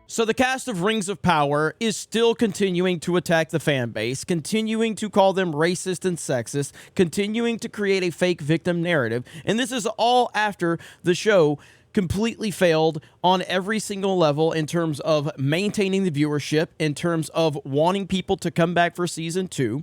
So the cast of Rings of Power is still continuing to attack the fan base, continuing to call them racist and sexist, continuing to create a fake victim narrative. And this is all after the show completely failed on every single level in terms of maintaining the viewership, in terms of wanting people to come back for season 2.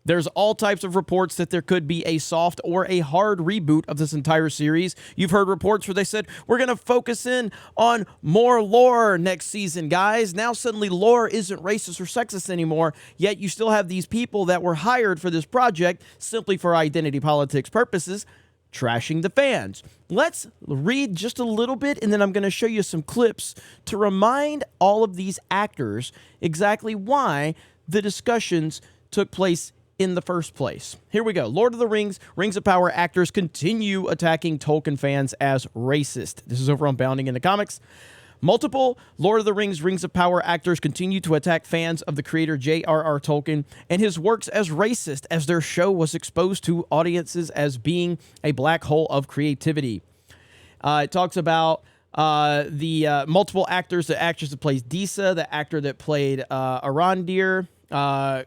There's all types of reports that there could be a soft or a hard reboot of this entire series. You've heard reports where they said, we're going to focus in on more lore next season, guys. Now suddenly lore isn't racist or sexist anymore, yet you still have these people that were hired for this project simply for identity politics purposes, trashing the fans. Let's read just a little bit, and then I'm going to show you some clips to remind all of these actors exactly why the discussions took place in the first place. Here we go. Lord of the Rings, Rings of Power actors continue attacking Tolkien fans as racist. This is over on Bounding into Comics. Multiple Lord of the Rings, Rings of Power actors continue to attack fans of the creator J.R.R. Tolkien and his works as racist as their show was exposed to audiences as being a black hole of creativity. It talks about the multiple actors, the actress that plays Disa, the actor that played Arondir,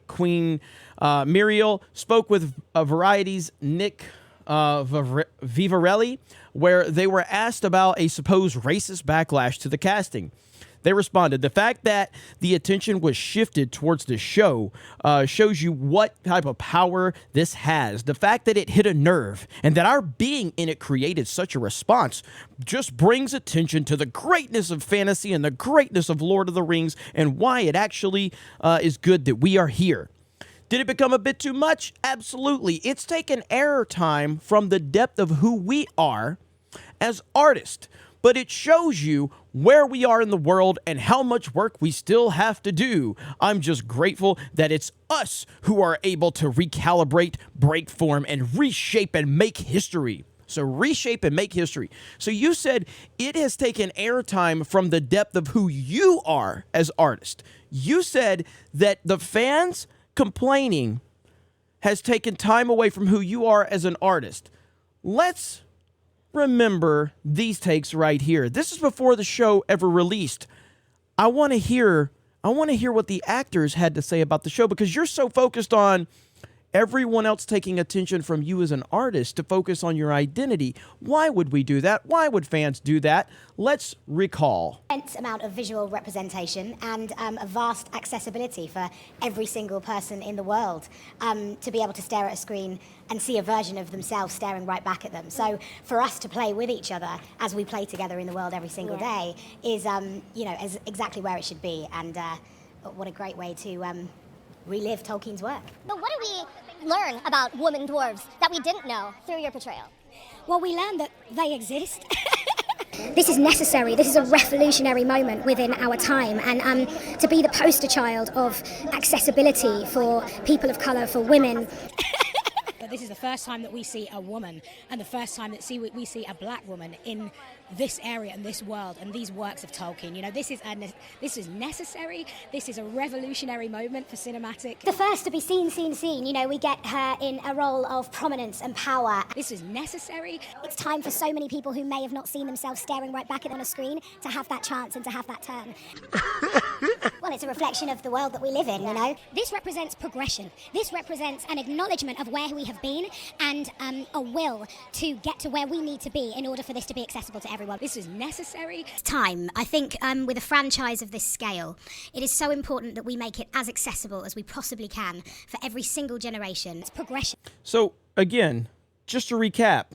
Queen Muriel, spoke with Variety's Nick Vivarelli, where they were asked about a supposed racist backlash to the casting. They responded, the fact that the attention was shifted towards the show shows you what type of power this has. The fact that it hit a nerve and that our being in it created such a response just brings attention to the greatness of fantasy and the greatness of Lord of the Rings and why it actually is good that we are here. Did it become a bit too much? Absolutely. It's taken airtime from the depth of who we are as artists, but it shows you where we are in the world and how much work we still have to do. I'm just grateful that it's us who are able to recalibrate, break form, and reshape and make history. So reshape and make history. So you said it has taken airtime from the depth of who you are as artists. You said that the fans complaining has taken time away from who you are as an artist. Let's remember these takes right here. This is before the show ever released. I want to hear what the actors had to say about the show, because you're so focused on everyone else taking attention from you as an artist to focus on your identity. Why would we do that? Why would fans do that? Let's recall. Immense amount of visual representation and a vast accessibility for every single person in the world to be able to stare at a screen and see a version of themselves staring right back at them. So for us to play with each other as we play together in the world every single day is, is exactly where it should be. And what a great way to relive Tolkien's work. But what do we learn about woman dwarves that we didn't know through your portrayal? Well, we learned that they exist. This is necessary. This is a revolutionary moment within our time. And to be the poster child of accessibility for people of colour, for women. But this is the first time that we see a woman and the first time that we see a black woman in this area and this world and these works of Tolkien. You know, this is necessary. This is a revolutionary moment for cinematic. The first to be seen. You know, we get her in a role of prominence and power. This is necessary. It's time for so many people who may have not seen themselves staring right back at on a screen to have that chance and to have that turn. Well, it's a reflection of the world that we live in, you know. This represents progression. This represents an acknowledgement of where we have been and a will to get to where we need to be in order for this to be accessible to everyone. This is necessary. It's time. I think with a franchise of this scale, it is so important that we make it as accessible as we possibly can for every single generation. It's progression. So, again, just to recap,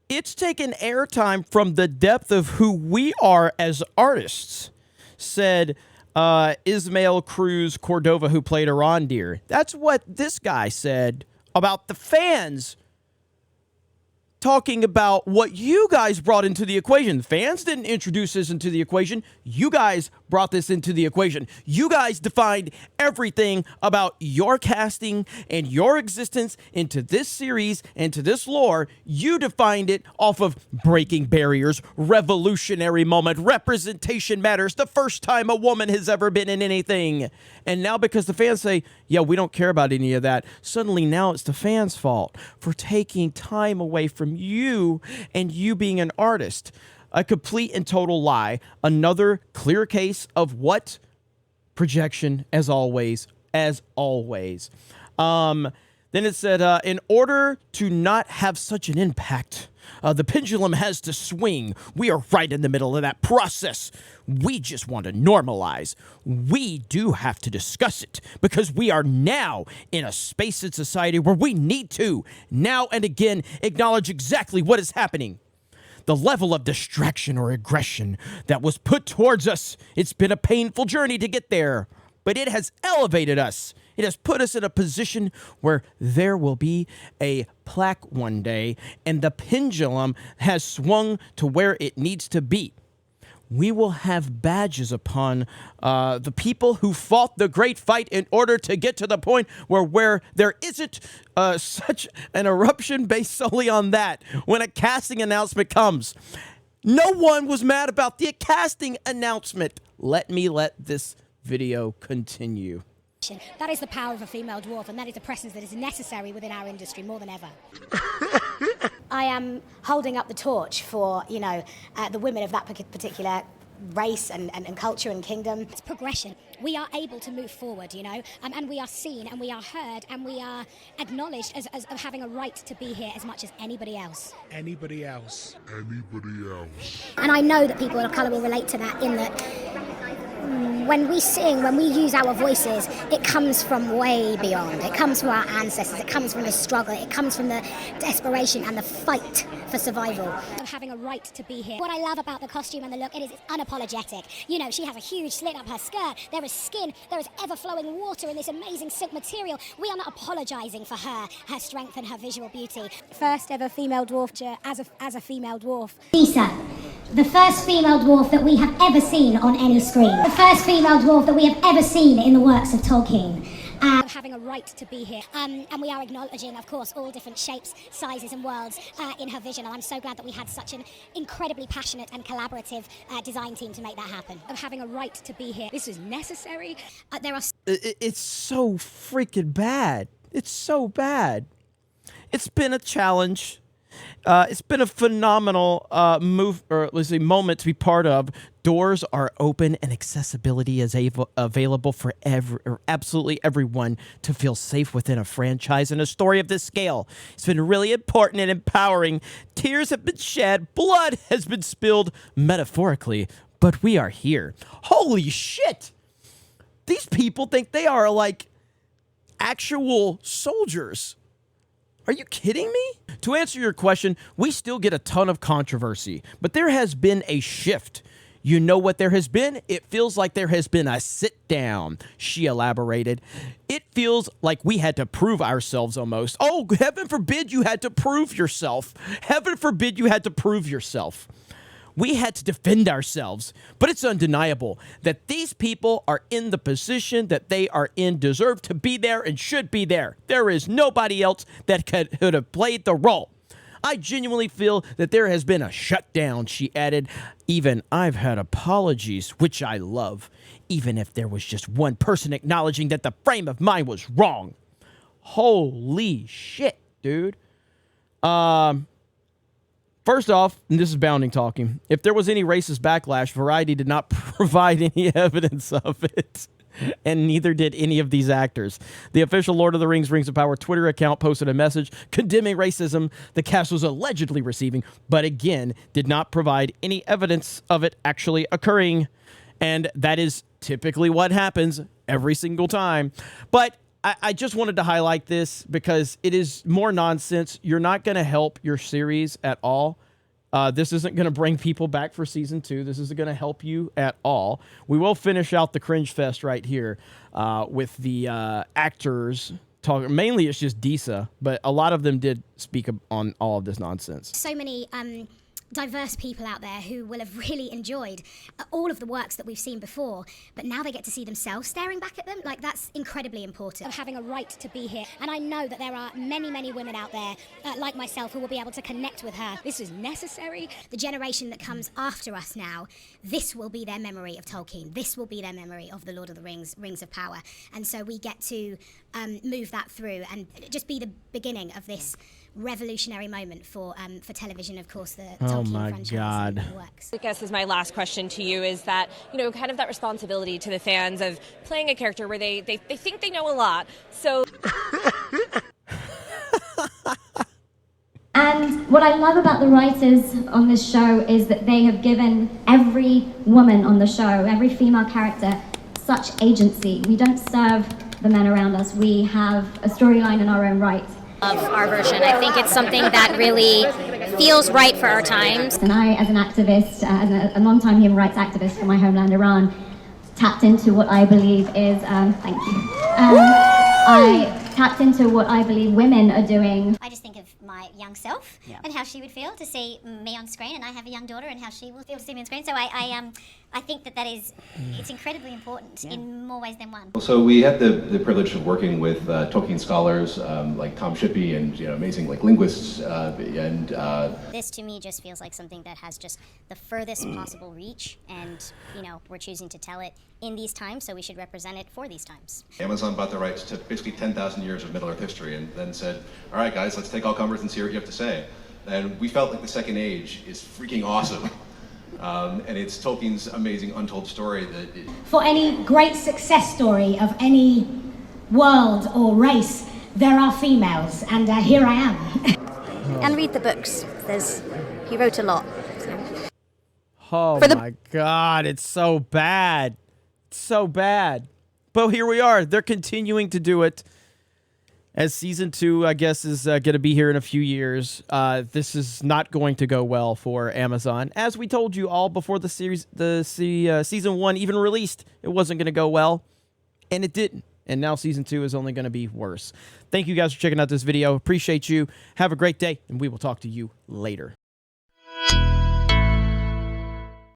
it's taken airtime from the depth of who we are as artists, said Ismael Cruz Cordova, who played Arondir. That's what this guy said about the fans talking about what you guys brought into the equation. Fans didn't introduce this into the equation. You guys brought this into the equation. You guys defined everything about your casting and your existence into this series, into this lore. You defined it off of breaking barriers, revolutionary moment, representation matters, the first time a woman has ever been in anything. And now because the fans say, yeah, we don't care about any of that, suddenly now it's the fans' fault for taking time away from you and you being an artist. a complete and total lie. Another clear case of what? Projection, as always. Then it said, in order to not have such an impact, the pendulum has to swing. We are right in the middle of that process. We just want to normalize. We do have to discuss it because we are now in a space in society where we need to, now and again, acknowledge exactly what is happening. The level of distraction or aggression that was put towards us, it's been a painful journey to get there, but it has elevated us. It has put us in a position where there will be a plaque one day, and the pendulum has swung to where it needs to be. We will have badges upon the people who fought the great fight in order to get to the point where there isn't such an eruption based solely on that. When a casting announcement comes, no one was mad about the casting announcement. Let this video continue. That is the power of a female dwarf, and that is a presence that is necessary within our industry more than ever. I am holding up the torch for, the women of that particular race and culture and kingdom. It's progression. We are able to move forward, and we are seen and we are heard and we are acknowledged as having a right to be here as much as anybody else. Anybody else. And I know that people of colour will relate to that in that when we sing, when we use our voices, it comes from way beyond. It comes from our ancestors, it comes from the struggle, it comes from the desperation and the fight for survival. Of having a right to be here. What I love about the costume and the look, it's unapologetic. She has a huge slit up her skirt, there is skin, there is ever-flowing water in this amazing silk material. We are not apologising for her strength and her visual beauty. First ever female dwarf as a female dwarf. Lisa, the first female dwarf that we have ever seen on any screen. The first female dwarf that we have ever seen in the works of Tolkien. Of having a right to be here. And we are acknowledging, of course, all different shapes, sizes and worlds in her vision. And I'm so glad that we had such an incredibly passionate and collaborative design team to make that happen. Of having a right to be here. This is necessary. It's so freaking bad. It's so bad. It's been a challenge. It's been a phenomenal moment to be part of. Doors are open and accessibility is available for absolutely everyone to feel safe within a franchise and a story of this scale. It's been really important and empowering. Tears have been shed, blood has been spilled, metaphorically, but we are here. Holy shit! These people think they are like actual soldiers. Are you kidding me? To answer your question, we still get a ton of controversy, but there has been a shift. You know what there has been? It feels like there has been a sit down, she elaborated. It feels like we had to prove ourselves almost. Oh, heaven forbid you had to prove yourself. Heaven forbid you had to prove yourself. We had to defend ourselves, but it's undeniable that these people are in the position that they are in, deserve to be there, and should be there. There is nobody else that could have played the role. I genuinely feel that there has been a shutdown, she added. Even I've had apologies, which I love, even if there was just one person acknowledging that the frame of mind was wrong. Holy shit, dude. First off, and this is Bounding talking, if there was any racist backlash, Variety did not provide any evidence of it. And neither did any of these actors. The official Lord of the Rings Rings of Power Twitter account posted a message condemning racism the cast was allegedly receiving, but again, did not provide any evidence of it actually occurring. And that is typically what happens every single time. But I just wanted to highlight this because it is more nonsense. You're not going to help your series at all. This isn't going to bring people back for season 2. This isn't going to help you at all. We will finish out the cringe fest right here with the actors talking. Mainly it's just Disa, but a lot of them did speak on all of this nonsense. So many diverse people out there who will have really enjoyed all of the works that we've seen before, but now they get to see themselves staring back at them. Like, that's incredibly important. Of having a right to be here. And I know that there are many, many women out there like myself who will be able to connect with her. This is necessary. The generation that comes after us now, this will be their memory of Tolkien. This will be their memory of the Lord of the Rings, Rings of Power. And so we get to move that through and just be the beginning of this revolutionary moment for television. Of course, the Oh Tolkien my franchise God. works. I guess is my last question to you is that, kind of that responsibility to the fans of playing a character where they think they know a lot. So And what I love about the writers on this show is that they have given every woman on the show, every female character, such agency. We don't serve the men around us. We have a storyline in our own right. Of our version. I think it's something that really feels right for our times. And I, as an activist, as a long-time human rights activist for my homeland, Iran, tapped into what I believe is, thank you. I tapped into what I believe women are doing. I just think of my young self and how she would feel to see me on screen, and I have a young daughter and how she will feel to see me on screen. So I think that it's incredibly important in more ways than one. So we had the privilege of working with Tolkien scholars like Tom Shippey and amazing linguists and This to me just feels like something that has just the furthest possible reach, and we're choosing to tell it in these times, so we should represent it for these times. Amazon bought the rights to basically 10,000 years of Middle Earth history and then said, all right guys, let's take all comers and see what you have to say. And we felt like the Second Age is freaking awesome. And it's Tolkien's amazing untold story that... For any great success story of any world or race, there are females, and here I am. And read the books. He wrote a lot. Oh my God, it's so bad. It's so bad. But here we are. They're continuing to do it. As season 2, I guess, is going to be here in a few years, this is not going to go well for Amazon. As we told you all before the series, season 1 even released, it wasn't going to go well, and it didn't. And now season 2 is only going to be worse. Thank you guys for checking out this video. Appreciate you. Have a great day, and we will talk to you later.